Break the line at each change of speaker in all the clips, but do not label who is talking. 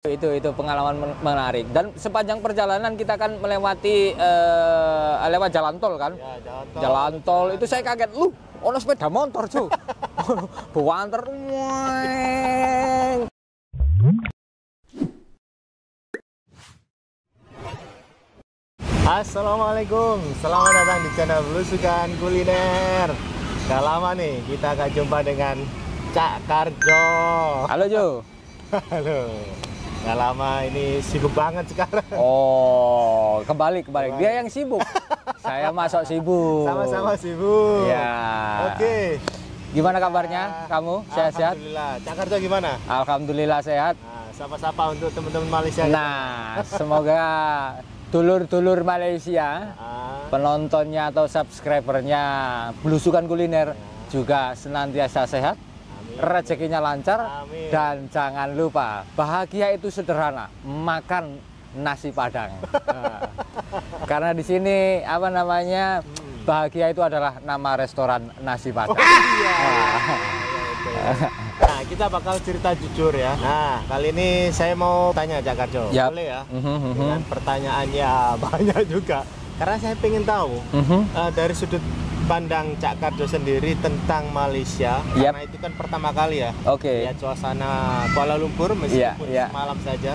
Itu pengalaman menarik. Dan sepanjang perjalanan kita kan melewati lewat jalan tol kan.
Ya,
jalan tol itu saya kaget, ono sepeda motor cuy. Buanter.
Assalamualaikum, selamat datang di channel Belusukan Kuliner. Gak lama nih kita akan jumpa dengan Cak Karjo.
Halo Jo.
Halo. Gak lama ini sibuk banget sekarang.
Oh, kebalik. Dia yang sibuk. Saya masuk sibuk.
Sama-sama sibuk.
Ya.
Oke.
Gimana kabarnya kamu? Sehat-sehat?
Alhamdulillah. Cak Karjo gimana?
Alhamdulillah sehat.
Nah, sapa-sapa untuk teman-teman Malaysia.
Nah, semoga dulur-dulur Malaysia, penontonnya atau subscribernya Belusukan Kuliner juga senantiasa sehat. Rezekinya lancar.
Amin.
Dan jangan lupa, bahagia itu sederhana, makan nasi Padang. Nah, karena di sini apa namanya, bahagia itu adalah nama restoran nasi Padang.
Nah, kita bakal cerita jujur ya. Nah, kali ini saya mau tanya Cak Karjo.
Yap.
Boleh ya? Dengan pertanyaannya banyak juga. Karena saya pengen tahu dari sudut pandang Cak Karjo sendiri tentang Malaysia.
Yap.
Karena itu kan pertama kali ya.
Oke.
Lihat suasana Kuala Lumpur meskipun semalam saja.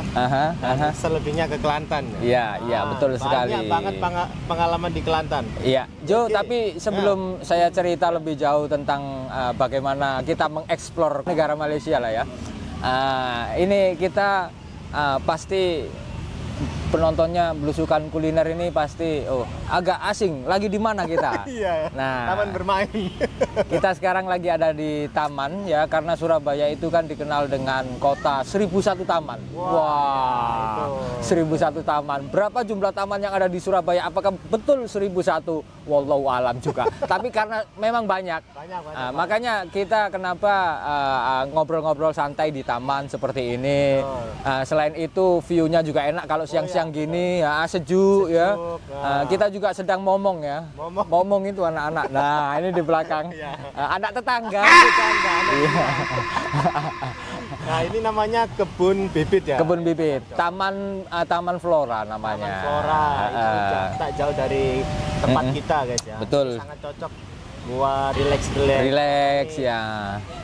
Dan selebihnya ke Kelantan.
Iya, betul sekali.
Banyak banget pengalaman di Kelantan.
Iya, Jo,
Oke.
tapi sebelum saya cerita lebih jauh tentang bagaimana kita mengeksplor negara Malaysia lah ya. Ini kita pasti penontonnya Belusukan Kuliner ini pasti agak asing. Lagi di mana kita?
Iya.
Nah,
Taman bermain.
kita sekarang lagi ada di taman ya, karena Surabaya itu kan dikenal dengan kota 1001 taman. Wah, 1001 taman. Berapa jumlah taman yang ada di Surabaya? Apakah betul 1001? Wallahu alam juga. Tapi karena memang banyak. Makanya kita kenapa ngobrol-ngobrol santai di taman seperti ini. Selain itu view-nya juga enak kalau siang-siang gini ya, sejuk ya. Kita juga sedang momong ya. Momong itu anak-anak. Nah, ini di belakang. Anak tetangga. Iya.
Nah, ini namanya kebun bibit ya.
Kebun bibit. Taman Flora namanya.
Taman Flora. Itu tak jauh dari tempat kita, guys ya.
Betul.
Sangat cocok buat
Relax ya.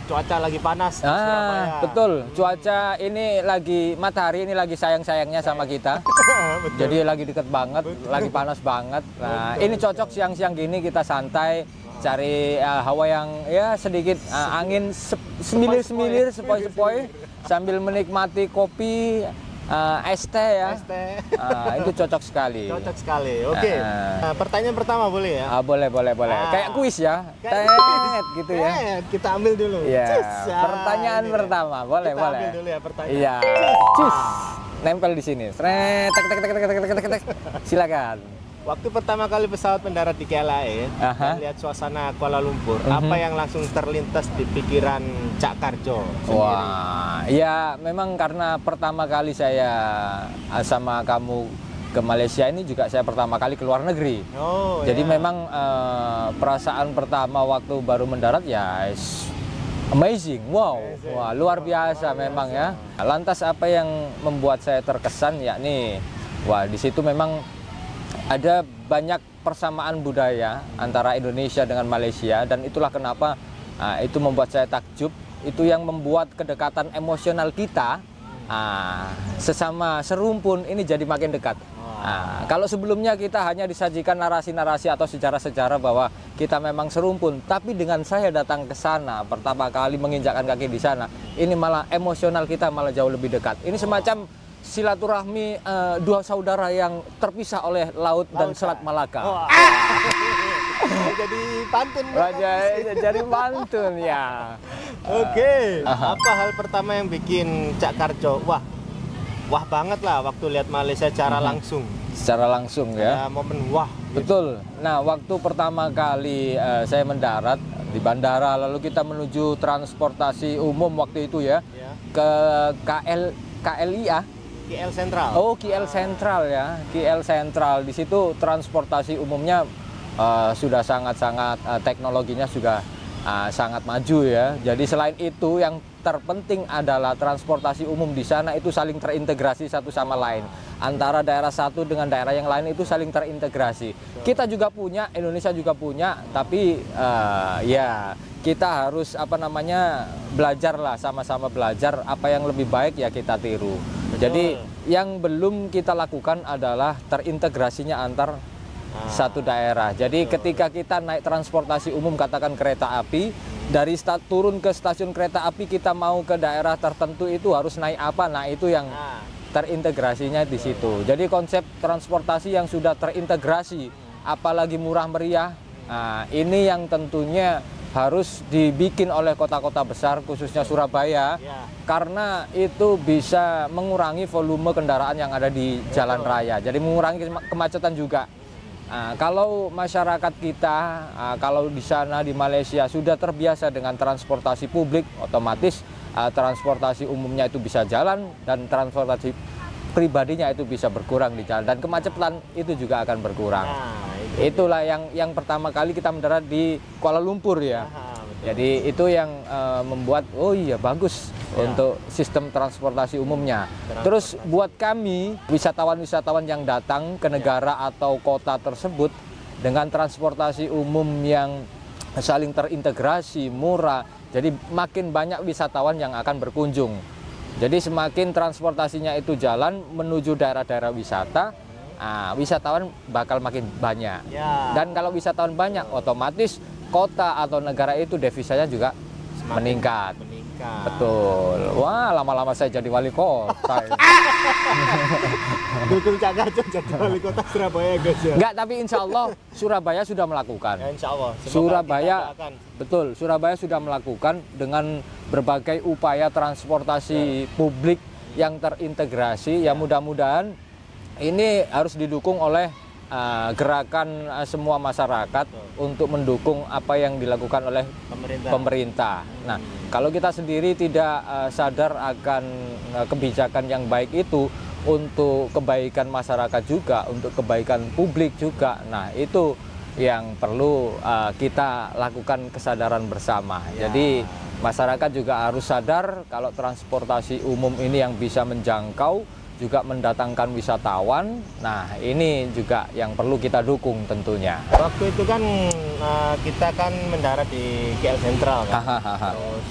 Cuaca lagi panas di Surabaya.
Betul. Cuaca ini lagi, matahari ini lagi sayang-sayangnya sama kita. Jadi lagi deket banget, lagi panas banget. Nah, ini cocok siang-siang gini kita santai, cari hawa yang ya sedikit angin semilir-semilir, sepoi-sepoi sambil menikmati kopi, es teh ya. Itu cocok sekali.
Cocok sekali. Oke. Nah, pertanyaan pertama boleh ya?
Boleh. Kayak kuis ya. Gitu ya.
Kita ambil dulu.
Ya. Pertanyaan pertama. Boleh.
Ambil dulu ya pertanyaan.
Iya. Cus. Nempel di sini. Tek. Silakan.
Waktu pertama kali pesawat mendarat di KLIA dan lihat suasana Kuala Lumpur, apa yang langsung terlintas di pikiran Cak Karjo sendiri?
Wah, ya memang karena pertama kali saya sama kamu ke Malaysia ini juga saya pertama kali ke luar negeri. Jadi memang perasaan pertama waktu baru mendarat ya amazing, wow, luar biasa memang ya. Lantas apa yang membuat saya terkesan yakni, di situ memang ada banyak persamaan budaya antara Indonesia dengan Malaysia, dan itulah kenapa itu membuat saya takjub. Itu yang membuat kedekatan emosional kita sesama serumpun ini jadi makin dekat. Kalau sebelumnya kita hanya disajikan narasi-narasi atau sejarah-sejarah bahwa kita memang serumpun, tapi dengan saya datang ke sana pertama kali menginjakkan kaki di sana, ini malah emosional kita malah jauh lebih dekat. Ini semacam silaturahmi dua saudara yang terpisah oleh laut dan Selat Malaka.
Jadi pantun.
Jadi pantun ya.
Oke. Apa hal pertama yang bikin Cak Karjo wah banget lah waktu lihat Malaysia secara langsung?
Secara langsung ya.
Ada momen wah.
Betul. Nah, waktu pertama kali saya mendarat di bandara, lalu kita menuju transportasi umum waktu itu ya, ke KLIA.
KL Sentral.
KL Sentral ya. KL Sentral. Di situ transportasi umumnya sudah sangat-sangat teknologinya juga sangat maju ya. Jadi selain itu yang terpenting adalah transportasi umum di sana itu saling terintegrasi satu sama lain. Antara daerah satu dengan daerah yang lain itu saling terintegrasi. Kita juga punya, Indonesia juga punya, tapi ya kita harus belajarlah, sama-sama belajar apa yang lebih baik ya kita tiru. Jadi yang belum kita lakukan adalah terintegrasinya antar satu daerah. Jadi ketika kita naik transportasi umum, katakan kereta api, dari turun ke stasiun kereta api kita mau ke daerah tertentu itu harus naik apa? Nah, itu yang terintegrasinya di situ. Jadi konsep transportasi yang sudah terintegrasi, apalagi murah meriah, nah, ini yang tentunya harus dibikin oleh kota-kota besar, khususnya Surabaya, karena itu bisa mengurangi volume kendaraan yang ada di jalan raya. Jadi mengurangi kemacetan juga. Nah, kalau masyarakat kita, kalau di sana di Malaysia sudah terbiasa dengan transportasi publik, otomatis transportasi umumnya itu bisa jalan dan transportasi pribadinya itu bisa berkurang di jalan, dan kemacetan itu juga akan berkurang. Itulah yang pertama kali kita mendarat di Kuala Lumpur ya. Jadi itu yang membuat oh iya bagus untuk sistem transportasi umumnya. Terus buat kami wisatawan-wisatawan yang datang ke negara atau kota tersebut dengan transportasi umum yang saling terintegrasi, murah, jadi makin banyak wisatawan yang akan berkunjung. Jadi semakin transportasinya itu jalan menuju daerah-daerah wisata, wisatawan bakal makin banyak. Dan kalau wisatawan banyak, otomatis kota atau negara itu devisanya juga meningkat. Betul. Wah, lama-lama saya jadi wali kota.
Dukung Cak Karjo jadi wali kota Surabaya, guys ya.
Enggak, tapi insya Allah Surabaya sudah melakukan.
Ya, insya Allah.
Surabaya, betul. Surabaya sudah melakukan dengan berbagai upaya transportasi publik yang terintegrasi. Ya mudah-mudahan ini harus didukung oleh gerakan semua masyarakat untuk mendukung apa yang dilakukan oleh pemerintah. Nah, kalau kita sendiri tidak sadar akan kebijakan yang baik itu untuk kebaikan masyarakat juga, untuk kebaikan publik juga. Nah, itu yang perlu kita lakukan kesadaran bersama. Jadi masyarakat juga harus sadar kalau transportasi umum ini yang bisa menjangkau, juga mendatangkan wisatawan. Nah, ini juga yang perlu kita dukung tentunya.
Waktu itu kan kita kan mendarat di KL Sentral kan. Terus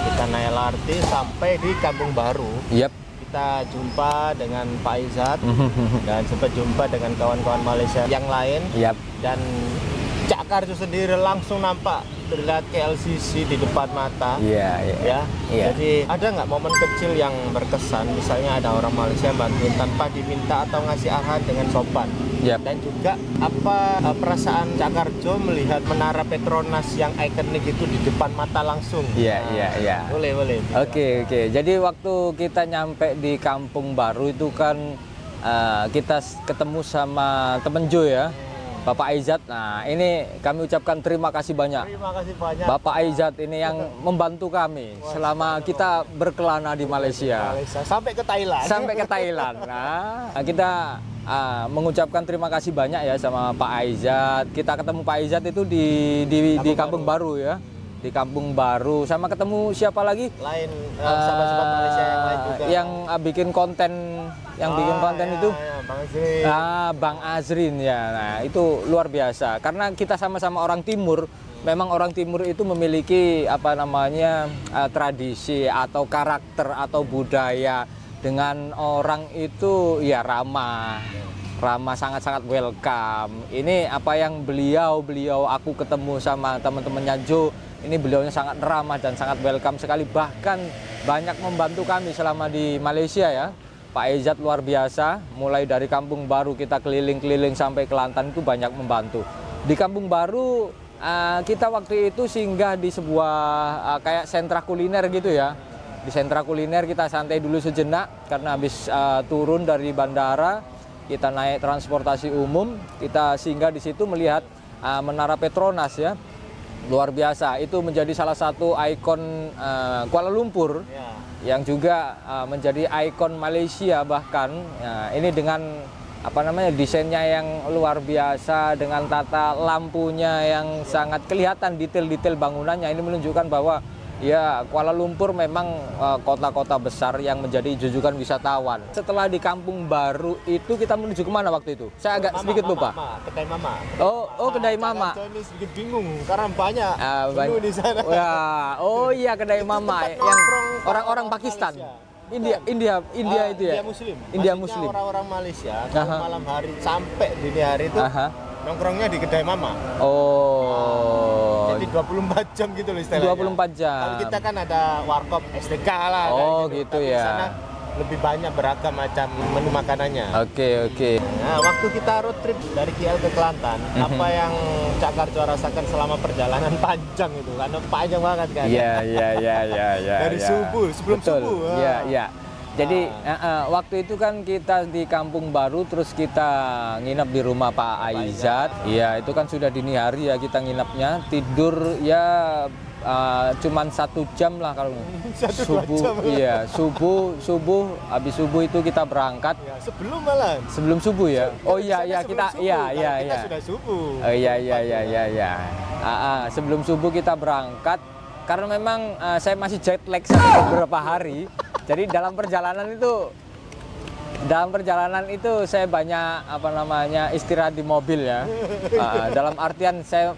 kita naik LRT sampai di Kampung Baru. Kita jumpa dengan Pak Izzat dan sempat jumpa dengan kawan-kawan Malaysia yang lain. Dan Cak Karjo sendiri langsung nampak terlihat KLCC di depan mata. Jadi ada nggak momen kecil yang berkesan, misalnya ada orang Malaysia bantuin tanpa diminta atau ngasih arahan dengan sopan? Dan juga apa perasaan Cak Karjo melihat menara Petronas yang ikonik itu di depan mata langsung? Boleh.
Oke. Jadi waktu kita nyampe di Kampung Baru itu kan kita ketemu sama temen Jo ya, Bapak Izzat. Nah, ini kami ucapkan terima kasih banyak. Bapak Izzat ini yang membantu kami selama kita berkelana di Malaysia.
Sampai ke Thailand.
Nah, kita mengucapkan terima kasih banyak ya sama Pak Izzat. Kita ketemu Pak Izzat itu di Kampung Baru ya. Di Kampung Baru, sama ketemu siapa lagi?
Sahabat-sahabat Malaysia yang lain juga.
Yang bikin konten, itu Bang Azrin ya. Nah, itu luar biasa. Karena kita sama-sama orang Timur, memang orang Timur itu memiliki tradisi atau karakter atau budaya dengan orang itu ya ramah, sangat-sangat welcome. Ini apa yang beliau aku ketemu sama teman-temannya Jo. Ini beliaunya sangat ramah dan sangat welcome sekali, bahkan banyak membantu kami selama di Malaysia ya. Pak Izzat luar biasa, mulai dari Kampung Baru kita keliling-keliling sampai Kelantan itu banyak membantu. Di Kampung Baru kita waktu itu singgah di sebuah kayak sentra kuliner gitu ya. Di sentra kuliner kita santai dulu sejenak karena habis turun dari bandara, kita naik transportasi umum, kita singgah di situ melihat menara Petronas ya. Luar biasa, itu menjadi salah satu ikon Kuala Lumpur yang juga menjadi ikon Malaysia bahkan. Ini dengan desainnya yang luar biasa, dengan tata lampunya yang sangat kelihatan, detail-detail bangunannya. Ini menunjukkan bahwa Ya, Kuala Lumpur memang kota-kota besar yang menjadi jujukan wisatawan. Setelah di Kampung Baru itu kita menuju kemana waktu itu? Saya agak sedikit lupa.
Kedai Mama.
Oh, Kedai Mama.
Ini sedikit bingung karena banyak menu di sana.
Ya, oh iya, Kedai Mama yang orang-orang Pakistan. India itu ya. India Muslim.
Orang-orang Malaysia malam hari sampai dini hari itu nongkrongnya di Kedai Mama.
Oh.
Jadi 24 jam gitu loh istilahnya.
24 jam.
Kalau kita kan ada warkop SDK lah.
Oh gitu
tapi
ya.
Di sana lebih banyak beragam macam menu makanannya.
Oke.
Nah, waktu kita road trip dari KL ke Kelantan, apa yang Cak Karjo rasakan selama perjalanan panjang itu? Karena panjang banget kan?
Iya.
Dari subuh, sebelum subuh.
Iya. Jadi waktu itu kan kita di Kampung Baru, terus kita nginep di rumah Pak Aizat. Iya, itu kan sudah dini hari ya kita nginepnya. Tidur ya cuman 1 jam lah kalau subuh. Iya, subuh. Habis subuh itu kita berangkat.
Ya, sebelum malam.
Sebelum subuh ya. Oh iya kita
kita sudah subuh.
Oh iya. Sebelum subuh kita berangkat karena memang saya masih jet lag sampai beberapa hari. Jadi dalam perjalanan itu saya banyak istirahat di mobil ya. Dalam artian saya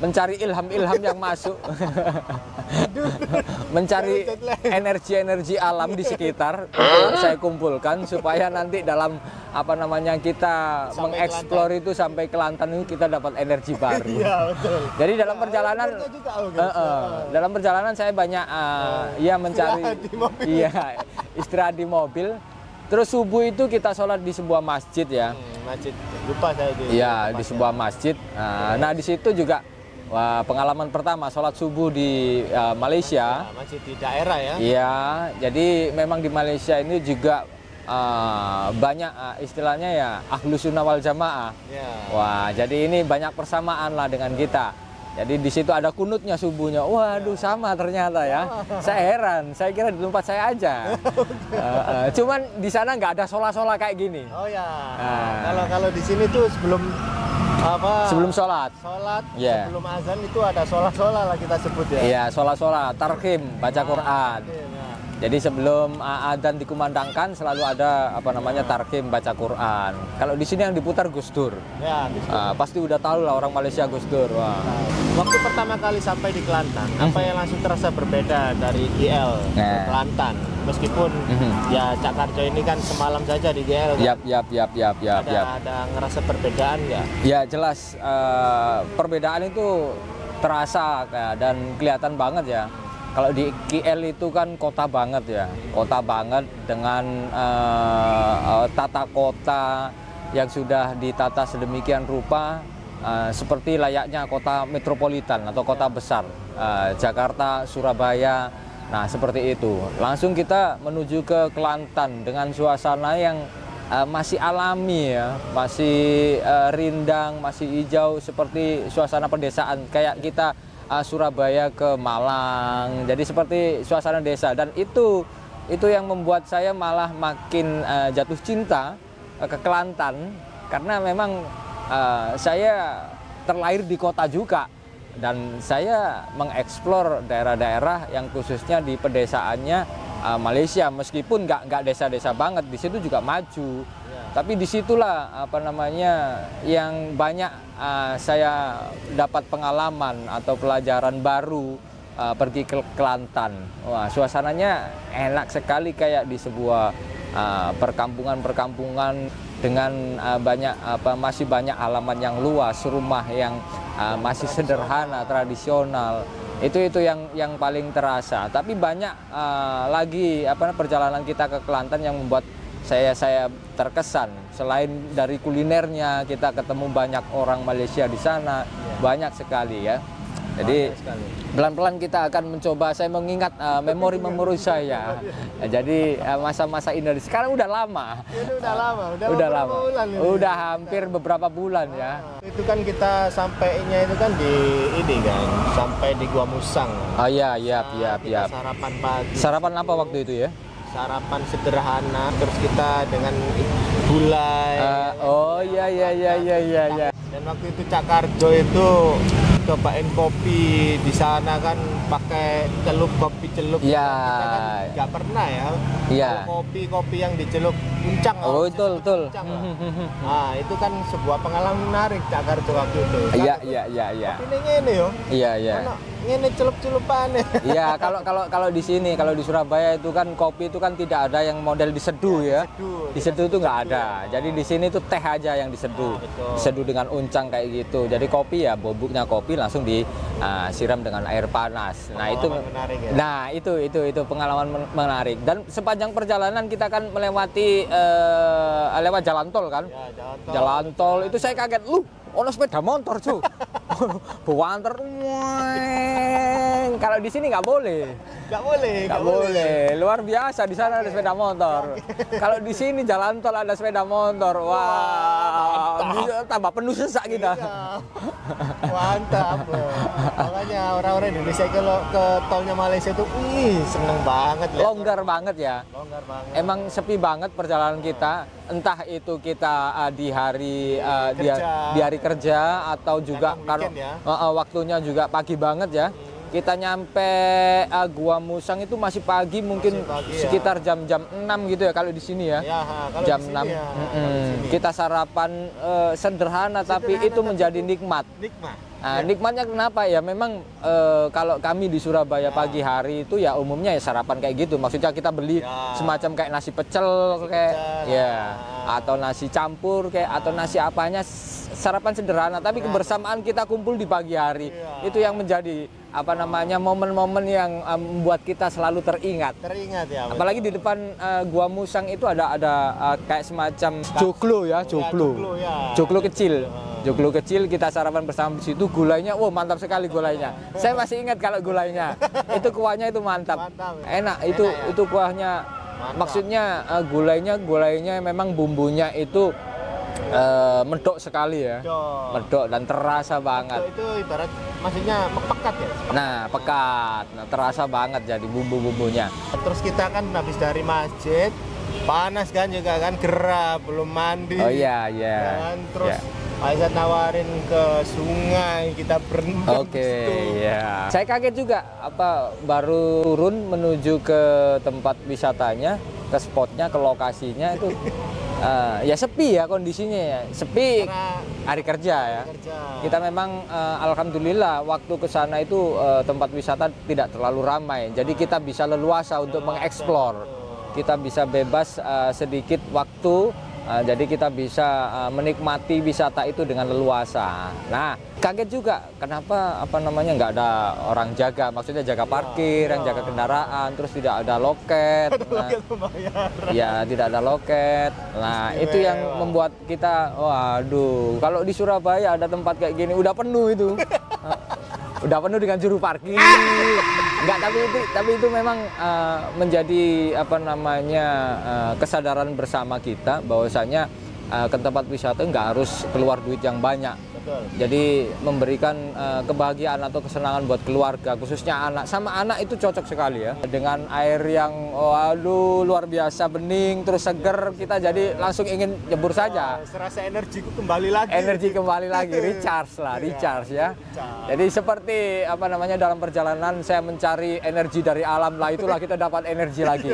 mencari ilham yang masuk, mencari energi alam di sekitar untuk saya kumpulkan supaya nanti dalam kita mengeksplor itu sampai Kelantan itu kita dapat energi baru.
Iya, betul.
Jadi dalam perjalanan saya banyak mencari istirahat di mobil. Terus subuh itu kita sholat di sebuah masjid ya.
Masjid, lupa saya itu.
Iya, di sebuah masjid. Nah di situ juga pengalaman pertama sholat subuh di Malaysia.
Masjid di daerah ya.
Iya, jadi memang di Malaysia ini juga banyak istilahnya ya Ahlus Sunnah wal Jamaah.
Ya.
Wah, jadi ini banyak persamaan lah dengan kita. Jadi di situ ada kunutnya subuhnya. Waduh, sama ternyata ya. Saya heran, saya kira di tempat saya aja. Cuman di sana nggak ada sholat kayak gini.
Oh ya. Kalau di sini tuh sebelum
sholat.
Sebelum azan itu ada sholat lah kita sebut ya.
Iya, sholat, tarhim, baca Quran. Jadi sebelum adzan dikumandangkan selalu ada tarhim baca Quran. Kalau di sini yang diputar Gus Dur.
Ya, Gus Dur.
Pasti udah tahu lah orang Malaysia Gus Dur. Wah.
Waktu pertama kali sampai di Kelantan, apa yang langsung terasa berbeda dari GL ke Kelantan? Meskipun ya Cak Karjo ini kan semalam saja di GL.
Yap.
Ada ngerasa perbedaan nggak?
Ya jelas perbedaan itu terasa dan kelihatan banget ya. Kalau di KL itu kan kota banget ya, kota banget dengan tata kota yang sudah ditata sedemikian rupa seperti layaknya kota metropolitan atau kota besar, Jakarta, Surabaya, nah seperti itu. Langsung kita menuju ke Kelantan dengan suasana yang masih alami ya, masih rindang, masih hijau seperti suasana pedesaan kayak kita Surabaya ke Malang, jadi seperti suasana desa. Dan itu yang membuat saya malah makin jatuh cinta ke Kelantan karena memang saya terlahir di kota juga dan saya mengeksplor daerah-daerah yang khususnya di pedesaannya Malaysia, meskipun nggak desa-desa banget, di situ juga maju. Tapi disitulah yang banyak saya dapat pengalaman atau pelajaran baru pergi ke Kelantan. Wah, suasananya enak sekali kayak di sebuah perkampungan dengan masih banyak halaman yang luas, rumah yang masih sederhana, tradisional. Itu yang paling terasa. Tapi banyak lagi perjalanan kita ke Kelantan yang membuat saya terkesan. Selain dari kulinernya, kita ketemu banyak orang Malaysia di sana, banyak sekali ya. Jadi pelan-pelan kita akan mencoba. Saya mengingat memori-memori saya. Jadi masa-masa indah. Sekarang udah lama. Udah lama. Udah hampir beberapa bulan ya.
Itu kan kita sampainya itu kan sampai di Gua Musang.
Oh iya.
Sarapan pagi.
Sarapan apa waktu itu ya?
Sarapan sederhana, terus kita dengan gulai.
Oh iya.
Dan waktu itu Cak Karjo itu cobain kopi di sana kan pakai celup, kopi celup.
Iya.
Kita kan nggak pernah ya.
Iya.
Kopi yang dicelup Uncang.
Oh, betul.
Nah, itu kan sebuah pengalaman menarik Cak Karjo waktu itu.
Iya.
Kopi ini yo.
Iya.
Ini celup-celupan.
Iya, kalau di sini, kalau di Surabaya itu kan kopi itu kan tidak ada yang model diseduh ya. Diseduh itu nggak ada. Jadi di sini itu teh aja yang diseduh. Diseduh dengan uncang kayak gitu. Jadi kopi ya bubuknya kopi langsung disiram dengan air panas. Nah, itu
menarik, ya?
Nah, itu pengalaman menarik. Dan sepanjang perjalanan kita kan melewati lewat jalan tol kan.
Ya,
jalan tol itu saya kaget, ono sepeda motor cu, buanter, kalau di sini nggak boleh, luar biasa di sana ada sepeda motor. Kalau di sini jalan tol ada sepeda motor, wah, tambah penuh sesak kita.
Iya. Mantap, makanya orang-orang Indonesia kalau ke tolnya Malaysia itu, seneng banget.
Longgar banget ya. Emang sepi banget perjalanan kita. Entah itu kita di hari kerja atau juga karena waktunya juga pagi banget ya. Kita nyampe Gua Musang itu masih pagi, mungkin sekitar jam-jam 6 gitu ya kalau di sini ya. Jam 6.
Ya,
kita sarapan sederhana tapi itu menjadi nikmat. Nah, nikmatnya kenapa ya? Memang kalau kami di Surabaya pagi hari itu ya umumnya ya sarapan kayak gitu. Maksudnya kita beli semacam kayak nasi pecel atau nasi campur atau nasi apanya, sarapan sederhana. Tapi kebersamaan kita kumpul di pagi hari itu yang menjadi momen-momen yang membuat kita selalu teringat ya. Apalagi di depan Gua Musang itu ada kayak semacam joglo kecil, kita sarapan bersama di situ. Gulainya mantap sekali gulainya. Saya masih ingat kalau gulainya itu kuahnya itu mantap. Enak itu kuahnya. Maksudnya gulainya memang bumbunya itu medok sekali ya. Medok dan terasa banget.
Itu ibarat maksudnya pekat ya?
Pekat. Terasa banget jadi bumbu-bumbunya.
Terus kita kan habis dari masjid, panas kan juga kan, gerah, belum mandi.
Oh iya.
Terus Aisyah nawarin ke sungai, kita berendam.
Iya. Saya kaget juga baru turun menuju ke tempat wisatanya, ke spotnya, ke lokasinya itu ya sepi ya kondisinya ya. Sepi karena hari kerja ya. Kita memang alhamdulillah waktu ke sana itu tempat wisata tidak terlalu ramai. Jadi kita bisa leluasa untuk mengeksplor. Kita bisa bebas sedikit waktu. Jadi kita bisa menikmati wisata itu dengan leluasa. Nah, kaget juga kenapa nggak ada orang jaga, maksudnya jaga parkir, yang jaga kendaraan, terus tidak ada loket. Tidak ada loket. Nah, itu yang membuat kita, waduh, kalau di Surabaya ada tempat kayak gini udah penuh itu. Udah penuh dengan juru parkir. Enggak, tapi itu memang menjadi kesadaran bersama kita bahwasanya ke tempat wisata nggak harus keluar duit yang banyak. Jadi memberikan kebahagiaan atau kesenangan buat keluarga, khususnya anak. Sama anak itu cocok sekali ya. Dengan air yang luar biasa bening terus seger, kita jadi langsung ingin jebur saja.
Serasa energiku kembali lagi.
Recharge ya. Jadi seperti dalam perjalanan saya mencari energi dari alam lah, itulah kita dapat energi lagi.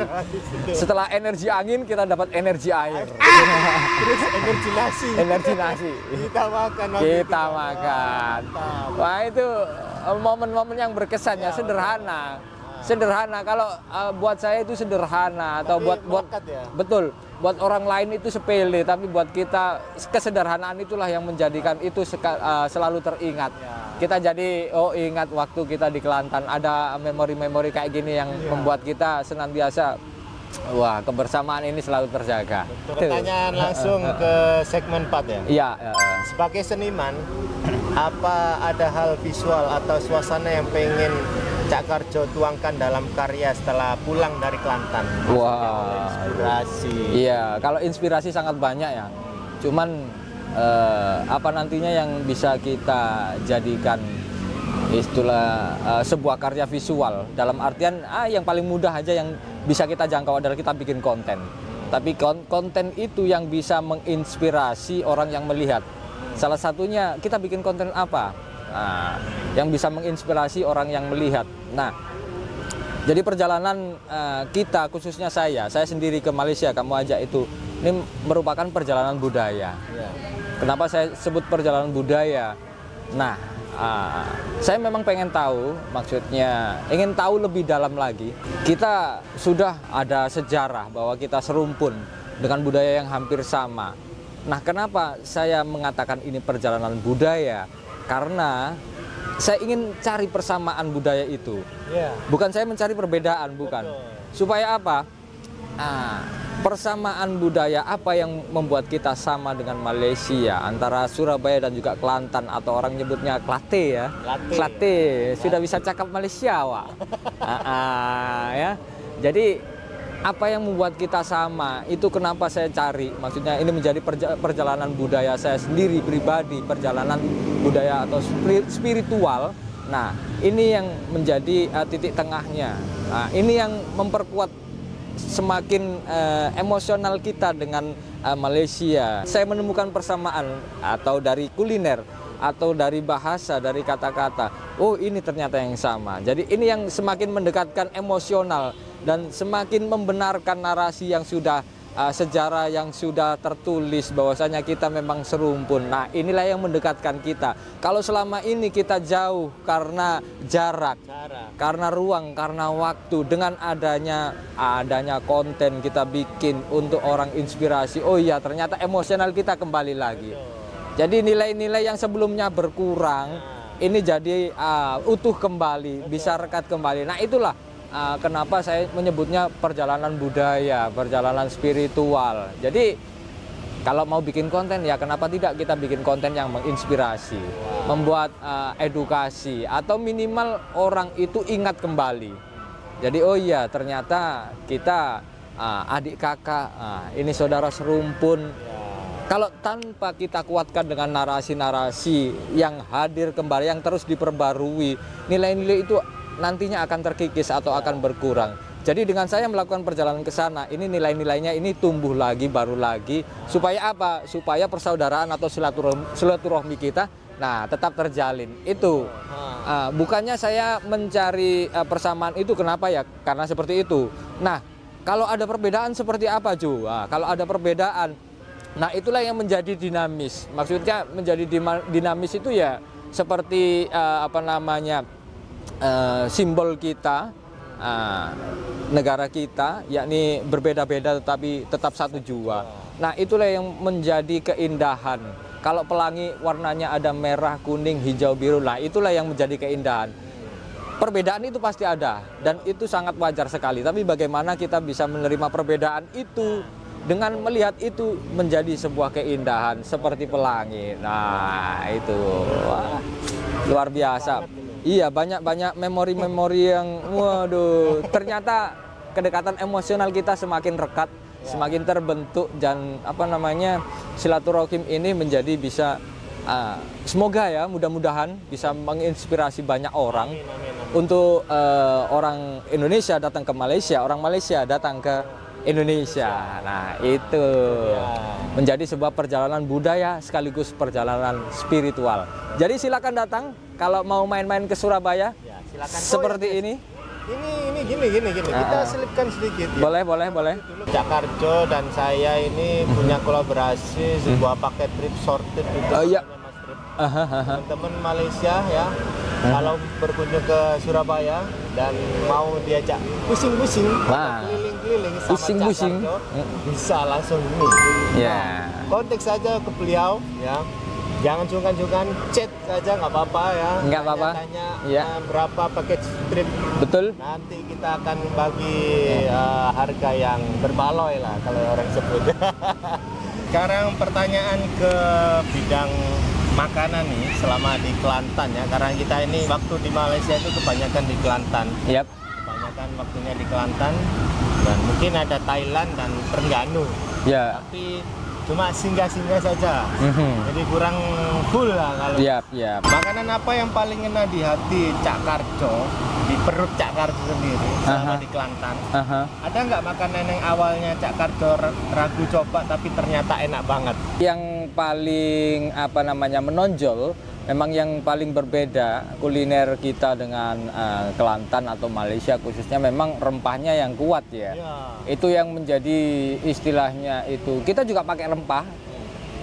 Setelah energi angin kita dapat energi air.
Terus energi nasi.
Kita makan. Wah, itu momen-momen yang berkesan ya, sederhana. Kalau buat saya itu sederhana, atau buat betul, buat orang lain itu sepele, tapi buat kita kesederhanaan itulah yang menjadikan itu selalu teringat. Kita jadi ingat waktu kita di Kelantan, ada memori-memori kayak gini yang membuat kita senantiasa kebersamaan ini selalu terjaga.
Pertanyaan langsung ke segmen 4 ya?
Iya.
Sebagai seniman, apa ada hal visual atau suasana yang pengen Cak Karjo tuangkan dalam karya setelah pulang dari Kelantan? Inspirasi.
Iya, kalau inspirasi sangat banyak ya. Cuman nantinya yang bisa kita jadikan istilah sebuah karya visual, dalam artian yang paling mudah aja yang bisa kita jangkau adalah kita bikin konten. Tapi konten itu yang bisa menginspirasi orang yang melihat. Salah satunya kita bikin konten apa? yang bisa menginspirasi orang yang melihat. Nah, jadi perjalanan kita, khususnya saya sendiri ke Malaysia, kamu ajak itu, ini merupakan perjalanan budaya. Kenapa saya sebut perjalanan budaya? Nah, saya memang pengen tahu, maksudnya ingin tahu lebih dalam lagi. Kita sudah ada sejarah bahwa kita serumpun dengan budaya yang hampir sama. Nah, kenapa saya mengatakan ini perjalanan budaya? Karena saya ingin cari persamaan budaya itu. Bukan saya mencari perbedaan, bukan. Supaya apa? Persamaan budaya apa yang membuat kita sama dengan Malaysia, antara Surabaya dan juga Kelantan, atau orang nyebutnya Klate ya. Klate. Sudah bisa cakap Malaysia, Wak. Ya. Jadi apa yang membuat kita sama, itu kenapa saya cari. Maksudnya ini menjadi perjalanan budaya saya sendiri pribadi, perjalanan budaya atau spiritual. Nah, ini yang menjadi titik tengahnya. Nah, ini yang memperkuat semakin emosional kita dengan Malaysia. Saya menemukan persamaan atau dari kuliner, atau dari bahasa, dari kata-kata. Oh, ini ternyata yang sama. Jadi ini yang semakin mendekatkan emosional dan semakin membenarkan narasi yang sudah sejarah yang sudah tertulis bahwasanya kita memang serumpun. Nah, inilah yang mendekatkan kita. Kalau selama ini kita jauh karena jarak, karena ruang, karena waktu, dengan adanya konten kita bikin untuk orang inspirasi. Oh iya, ternyata emosional kita kembali lagi. Jadi nilai-nilai yang sebelumnya berkurang ini jadi utuh kembali, bisa rekat kembali. Nah, itulah kenapa saya menyebutnya perjalanan budaya, perjalanan spiritual. Jadi kalau mau bikin konten, ya kenapa tidak kita bikin konten yang menginspirasi, membuat edukasi, atau minimal orang itu ingat kembali. Jadi oh iya, ternyata kita adik kakak, ini saudara serumpun. Kalau tanpa kita kuatkan dengan narasi-narasi yang hadir kembali, yang terus diperbarui, nilai-nilai itu nantinya akan terkikis atau akan berkurang. Jadi dengan saya melakukan perjalanan ke sana, ini nilai-nilainya ini tumbuh lagi, baru lagi. Supaya apa? Supaya persaudaraan atau silaturahmi kita tetap terjalin. Itu bukannya saya mencari persamaan itu, kenapa ya? Karena seperti itu. Nah, kalau ada perbedaan seperti apa, Ju? Kalau ada perbedaan, itulah yang menjadi dinamis. Maksudnya menjadi dinamis itu ya seperti simbol kita, negara kita, yakni berbeda-beda tetapi tetap satu jua. Nah, itulah yang menjadi keindahan. Kalau pelangi warnanya ada merah, kuning, hijau, biru, itulah yang menjadi keindahan. Perbedaan itu pasti ada dan itu sangat wajar sekali. Tapi bagaimana kita bisa menerima perbedaan itu dengan melihat itu menjadi sebuah keindahan seperti pelangi. Nah, itu luar biasa. Iya, banyak memori-memori yang waduh, ternyata kedekatan emosional kita semakin rekat, semakin terbentuk, dan silaturahim ini menjadi bisa semoga ya, mudah-mudahan bisa menginspirasi banyak orang. Untuk orang Indonesia datang ke Malaysia, orang Malaysia datang ke Indonesia. Nah, itu menjadi sebuah perjalanan budaya sekaligus perjalanan spiritual. Jadi silakan datang kalau mau main-main ke Surabaya. Ya, silakan. Seperti ini.
Ini gini. Kita selipkan sedikit.
Boleh.
Cak Karjo dan saya ini punya kolaborasi sebuah paket trip sorted itu.
Iya.
Teman-teman Malaysia ya. Kalau berkunjung ke Surabaya dan mau diajak pusing-pusing, keliling-keliling sama
pusing-pusing,
bisa langsung ini. Kontak saja ke beliau ya. Jangan sungkan-sungkan, chat saja nggak apa-apa ya.
Nggak apa-apa.
Tanya berapa paket trip.
Betul.
Nanti kita akan bagi harga yang berbaloi lah kalau orang sebut. Sekarang pertanyaan ke bidang makanan nih selama di Kelantan ya, karena kita ini waktu di Malaysia itu kebanyakan di Kelantan. Kebanyakan waktunya di Kelantan dan mungkin ada Thailand dan Terengganu. Tapi cuma singgah-singgah saja. Jadi kurang full lah kalau. Makanan apa yang paling kena di hati Cak Karjo, di perut Cak Karjo sendiri selama di Kelantan? Ada nggak makanan yang awalnya Cak Karjo ragu coba tapi ternyata enak banget?
Yang paling menonjol memang yang paling berbeda kuliner kita dengan Kelantan atau Malaysia khususnya memang rempahnya yang kuat ya. Itu yang menjadi istilahnya itu. Kita juga pakai rempah,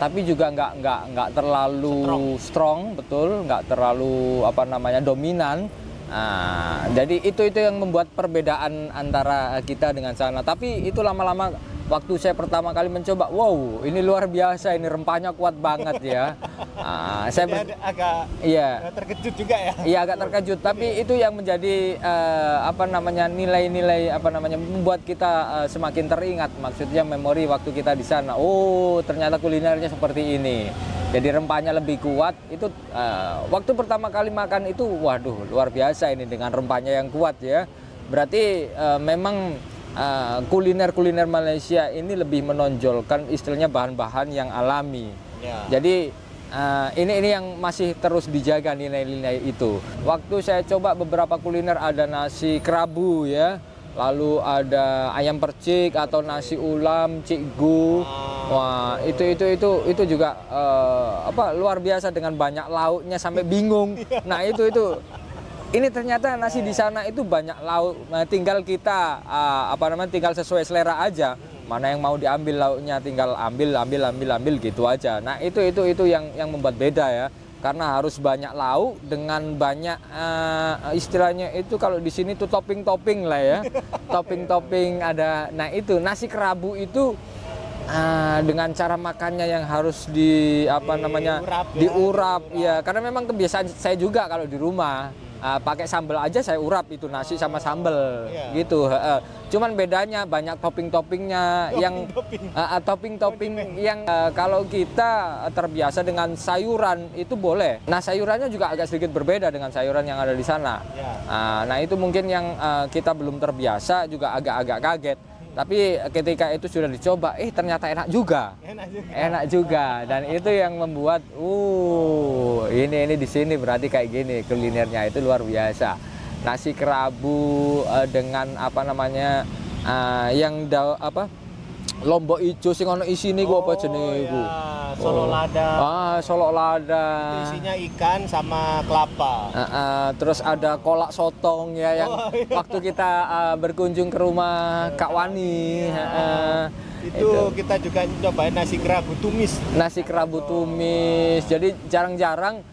tapi juga nggak terlalu strong, betul, nggak terlalu apa namanya dominan. Jadi itu yang membuat perbedaan antara kita dengan sana. Tapi itu lama-lama waktu saya pertama kali mencoba, wow, ini luar biasa, ini rempahnya kuat banget ya. Saya
agak terkejut juga ya.
Iya, agak terkejut. Tapi itu yang menjadi apa namanya nilai-nilai apa namanya membuat kita semakin teringat. Maksudnya memori waktu kita di sana. Oh, ternyata kulinernya seperti ini. Jadi rempahnya lebih kuat. Itu waktu pertama kali makan itu, waduh, luar biasa ini dengan rempahnya yang kuat ya. Berarti memang kuliner Malaysia ini lebih menonjolkan istilahnya bahan-bahan yang alami. Jadi ini yang masih terus dijaga nilai-nilai itu. Waktu saya coba beberapa kuliner ada nasi kerabu ya, lalu ada ayam percik atau nasi ulam, cikgu. Wah, itu juga apa luar biasa dengan banyak lauknya sampai bingung. Nah, itu ini ternyata nasi di sana itu banyak lauk. Nah, tinggal kita tinggal sesuai selera aja. Mana yang mau diambil lauknya tinggal ambil gitu aja. Nah, itu yang membuat beda ya. Karena harus banyak lauk dengan banyak istilahnya itu kalau di sini tuh topping-topping lah ya. Topping-topping ada. Nah, itu nasi kerabu itu dengan cara makannya yang harus diurap ya. Karena memang kebiasaan saya juga kalau di rumah pakai sambal aja saya urap itu nasi sama sambal gitu. Cuman bedanya banyak topping-toppingnya yang topping-topping yang kalau kita terbiasa dengan sayuran itu boleh. Nah, sayurannya juga agak sedikit berbeda dengan sayuran yang ada di sana. Nah, itu mungkin yang kita belum terbiasa juga agak-agak kaget. Tapi ketika itu sudah dicoba, ternyata enak juga. Enak juga. Dan itu yang membuat, ini di sini berarti kayak gini kulinernya itu luar biasa. Nasi kerabu dengan apa namanya lombok ijo sing ono isine ku apa jenenge iku?
Solo lada.
Solo lada.
Isinya ikan sama kelapa.
Terus ada kolak sotong ya yang waktu kita berkunjung ke rumah Kak Wani.
Itu kita juga cobain nasi kerabu tumis.
Nasi kerabu tumis. Jadi jarang-jarang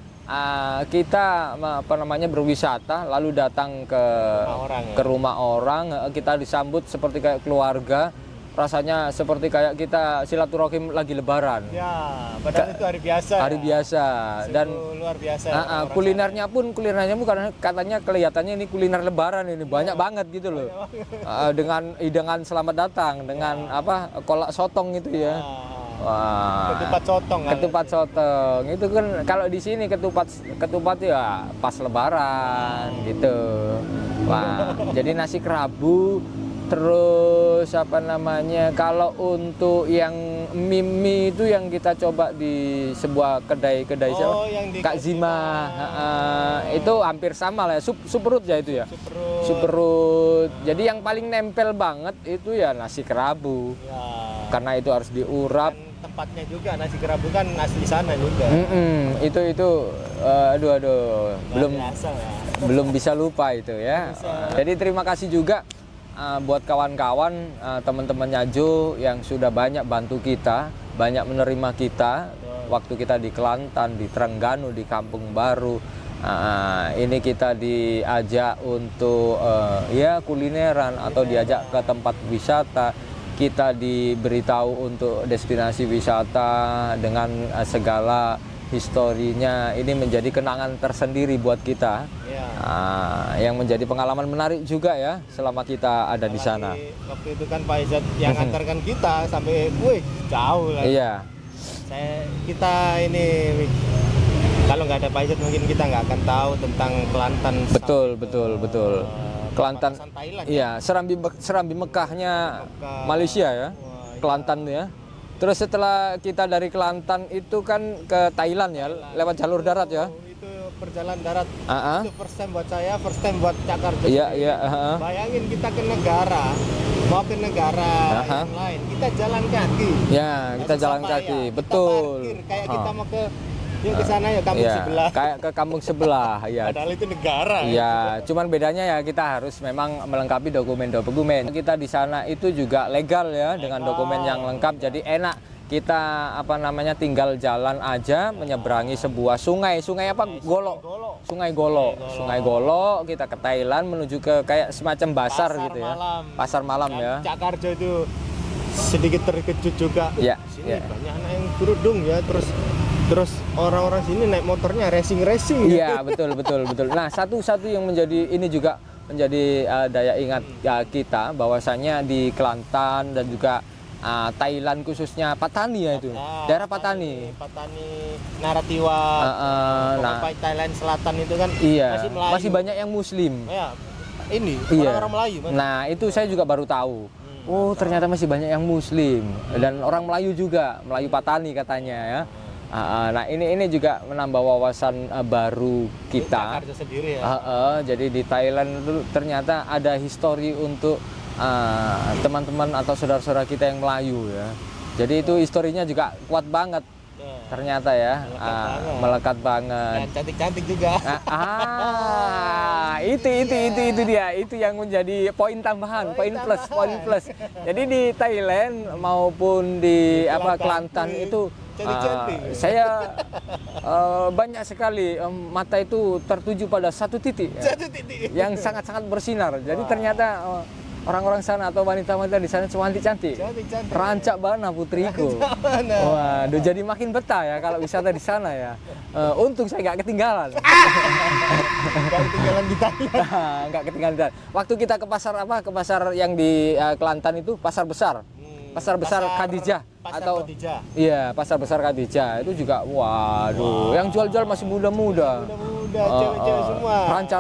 kita berwisata lalu datang ke rumah orang, kita disambut seperti kayak keluarga. Rasanya seperti kayak kita silaturahim lagi lebaran.
Ya, padahal itu hari biasa.
Hari biasa. Dan
luar biasa.
Kulinernya pun karena katanya kelihatannya ini kuliner lebaran ini banyak banget gitu loh. Dengan hidangan selamat datang dengan kolak sotong itu ya. Wah. Ketupat sotong. Itu kan kalau di sini ketupat ya pas lebaran gitu. Wah, jadi nasi kerabu. Terus kalau untuk yang mie itu yang kita coba di sebuah kedai Kak Zima, itu hampir sama lah ya, superut ya itu ya. Superut. Jadi yang paling nempel banget itu ya nasi kerabu. Karena itu harus diurap.
Dan tempatnya juga nasi kerabu kan asli sana juga.
Belum bisa lupa itu ya. Jadi terima kasih juga buat kawan-kawan, teman-temannya Jo yang sudah banyak bantu kita, banyak menerima kita waktu kita di Kelantan, di Trengganu, di Kampung Baru. Ini kita diajak untuk kulineran atau diajak ke tempat wisata. Kita diberitahu untuk destinasi wisata dengan segala historinya. Ini menjadi kenangan tersendiri buat kita, yang menjadi pengalaman menarik juga ya selama kita ada di sana.
Waktu itu kan Pak Izzat yang antarkan kita sampai, jauh lah.
Iya.
Kita ini kalau nggak ada Pak Izzat mungkin kita nggak akan tahu tentang Kelantan.
Betul. Kelantan. Iya, Serambi Mekahnya Malaysia ya. Kelantan ya. Terus setelah kita dari Kelantan itu kan ke Thailand ya, lewat jalur darat ya.
Itu perjalanan darat. Itu first time buat saya, first time buat Cak Karjo.
Iya.
Bayangin kita ke negara, mau ke negara yang lain, kita jalan kaki.
Ya, kita jalan kaki, betul.
Kita parkir, kayak kita mau ke Yuk ke sana ya, kampung sebelah.
Kayak ke kampung sebelah, ya.
Padahal itu negara.
Iya, cuman bedanya ya kita harus memang melengkapi dokumen-dokumen. Kita di sana itu juga legal ya, dengan dokumen yang lengkap, jadi enak. Kita tinggal jalan aja menyeberangi sebuah sungai. Sungai apa? Golo. Sungai Golo. Kita ke Thailand menuju ke kayak semacam pasar gitu ya. Pasar malam ya.
Cak Karjo itu sedikit terkejut juga.
Iya.
Sini banyak anak yang kerudung ya, terus orang-orang sini naik motornya racing.
Iya, betul. Nah, satu-satu yang menjadi ini juga menjadi daya ingat kita bahwasanya di Kelantan dan juga Thailand khususnya Patani ya itu. Daerah Patani
Naratiwa, Thailand Selatan itu kan
masih banyak yang Muslim.
Ya, ini orang-orang Melayu.
Nah, itu saya juga baru tahu. Oh, ternyata masih banyak yang Muslim dan orang Melayu juga, Melayu Patani katanya ya. Nah, ini juga menambah wawasan baru kita.
Sendiri ya.
Jadi di Thailand itu ternyata ada histori untuk teman-teman atau saudara-saudara kita yang Melayu ya. Jadi itu historinya juga kuat banget. Ternyata ya, melekat banget.
Dan cantik-cantik juga.
Itu dia, itu yang menjadi poin tambahan, poin plus. Jadi di Thailand maupun di Kelantan itu saya banyak sekali mata itu tertuju pada satu titik yang sangat-sangat bersinar. Jadi ternyata orang-orang sana atau wanita-wanita di sana cantik-cantik. Rancak bana putriku. Waduh, jadi makin betah ya kalau wisata di sana ya. Untung saya nggak ketinggalan.
Nggak ketinggalan di Thailand.
Nggak ketinggalan di Thailand. Waktu kita ke pasar yang di Kelantan itu pasar besar. Pasar besar Khadijah iya, pasar besar Khadijah itu juga waduh, yang jual-jual masih muda-muda.
Cewek-cewek semua.
Ranca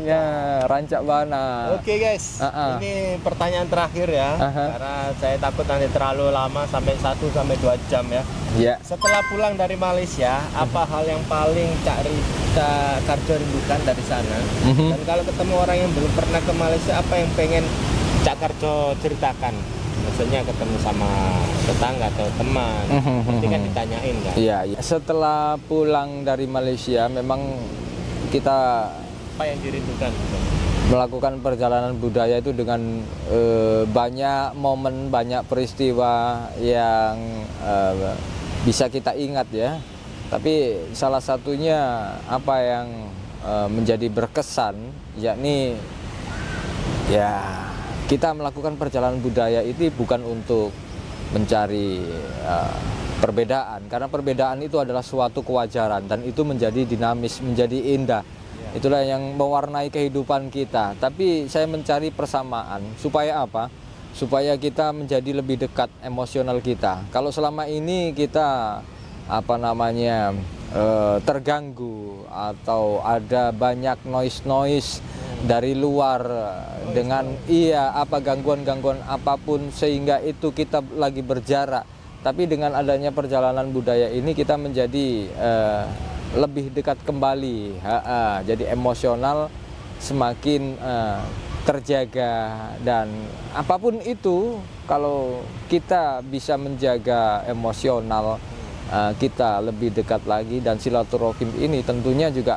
ya, rancak bana.
Oke guys, ini pertanyaan terakhir ya, karena saya takut nanti terlalu lama sampai 1-2 jam ya. Setelah pulang dari Malaysia, apa hal yang paling Cak Karjo rindukan dari sana? Dan kalau ketemu orang yang belum pernah ke Malaysia, apa yang pengen Cak Karjo ceritakan? Maksudnya ketemu sama tetangga atau teman, pasti kan ditanyain kan?
Iya. Setelah pulang dari Malaysia, memang kita
apa yang dirindukan?
Melakukan perjalanan budaya itu dengan banyak momen, banyak peristiwa yang bisa kita ingat ya. Tapi salah satunya apa yang menjadi berkesan, yakni ya, kita melakukan perjalanan budaya itu bukan untuk mencari perbedaan, karena perbedaan itu adalah suatu kewajaran dan itu menjadi dinamis, menjadi indah. Itulah yang mewarnai kehidupan kita. Tapi saya mencari persamaan supaya apa? Supaya kita menjadi lebih dekat emosional kita. Kalau selama ini kita terganggu atau ada banyak noise dari luar dengan gangguan-gangguan apapun sehingga itu kita lagi berjarak. Tapi dengan adanya perjalanan budaya ini kita menjadi lebih dekat kembali. Jadi emosional semakin terjaga, dan apapun itu kalau kita bisa menjaga emosional kita lebih dekat lagi, dan silaturahim ini tentunya juga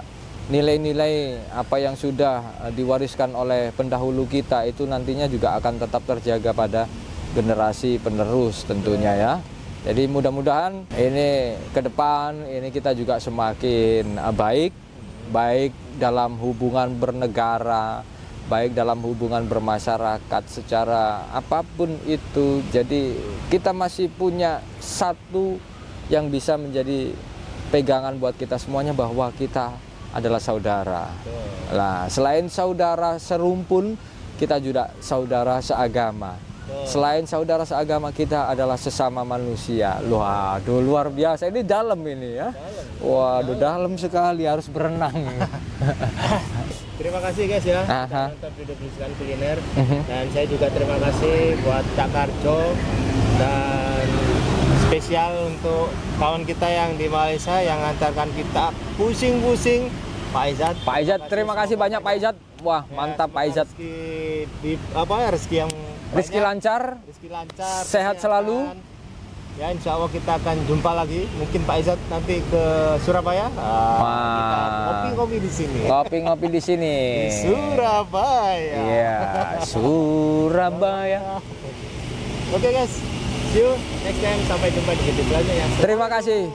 nilai-nilai apa yang sudah diwariskan oleh pendahulu kita itu nantinya juga akan tetap terjaga pada generasi penerus tentunya ya. Jadi mudah-mudahan ini ke depan ini kita juga semakin baik dalam hubungan bernegara, baik dalam hubungan bermasyarakat secara apapun itu. Jadi kita masih punya satu yang bisa menjadi pegangan buat kita semuanya, bahwa kita adalah saudara. Nah, selain saudara serumpun, kita juga saudara seagama. Selain saudara seagama, kita adalah sesama manusia. Waduh, luar biasa. Ini dalam ini ya. Waduh, dalam sekali, harus berenang.
Terima kasih guys ya, nonton video Blueskan Kuliner. Dan saya juga terima kasih buat Cak Karjo, dan spesial untuk kawan kita yang di Malaysia yang antarkan kita pusing-pusing, Pak Izzat.
Pak Izzat, terima kasih banyak Pak Izzat. Wah, mantap Pak Izzat.
Rezeki yang
rezeki lancar,
sehat
selalu.
Ya, insya Allah kita akan jumpa lagi. Mungkin Pak Izzat nanti ke Surabaya. Kita ngopi-ngopi di sini.
Ngopi-ngopi di sini.
Di Surabaya.
Iya, Surabaya.
Oke guys, see you next time. Sampai jumpa di video selanjutnya.
Terima kasih.